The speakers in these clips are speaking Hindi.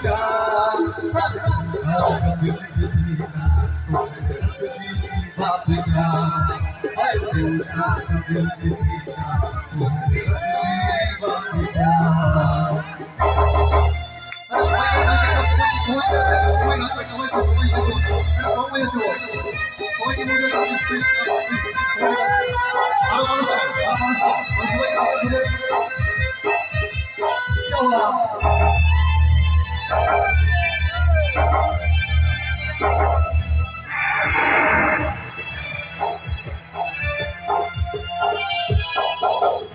क्या दिल किसी का बात क्या दिल किसी का बात क्या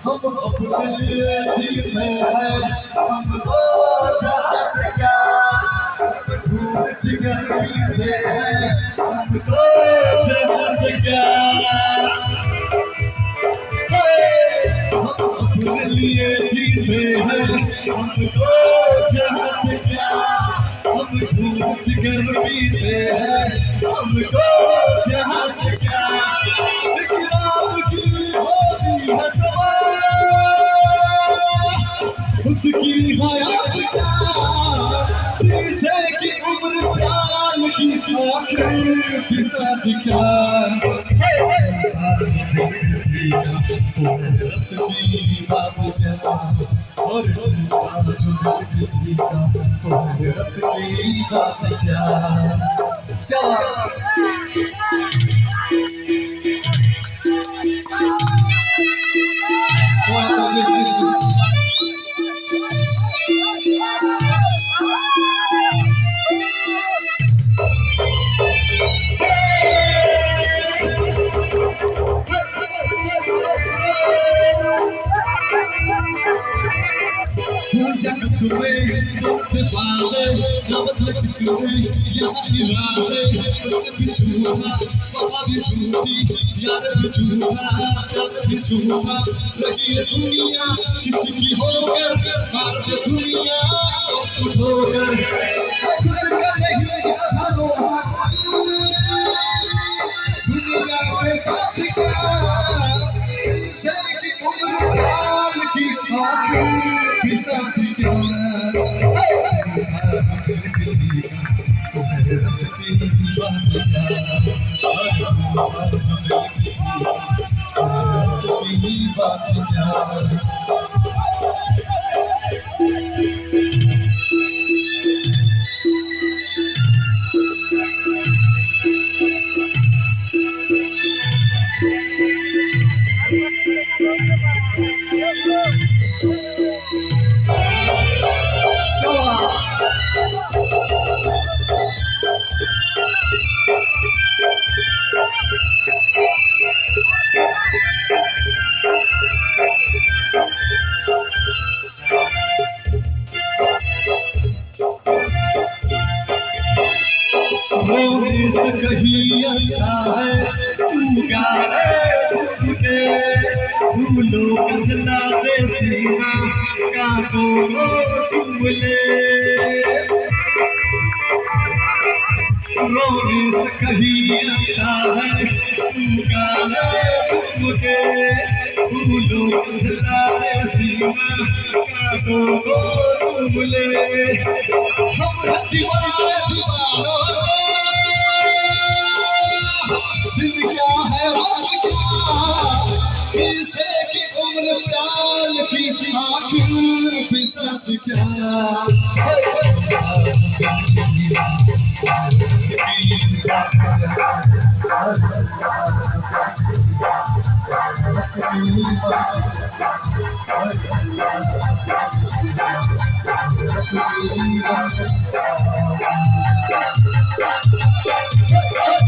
हम अपने जीत में है हम तो जहाज क्या घूम जिगर दे हैं हम तो जहाज क्या हम अपने लिए जीत में है हम तो जहाज क्या हम घूम जिगर दे हैं हमको जहाज क्या इकरार की होती है उसकी हयात क्या शीशे की उम्र प्याल की आखिर की साथ क्या की बात क्या और किसी का की बात क्या जग सुने तुझसे बाले जब तक सुने यहाँ निराले उसने भी झूठा वहाँ भी झूठी यार भी झूठा यार भी झूठा रही है दुनिया किसी की होकर मार दे दुनिया खुद होकर खुद का नहीं दुनिया के साथ क्या की उम्र प्यार की आखिर साथ क्या कहीं अच्छा है तू गाने फूलों का जला दे सीना कांटों को चूम ले रोज कहीं अच्छा है तू गाने फूलों का जला दे सीना कांटों को चूम ले हम दीवाने दीवानों दिन क्या है रात क्या शीशे की उम्र प्याल की आखिर भी साथ क्या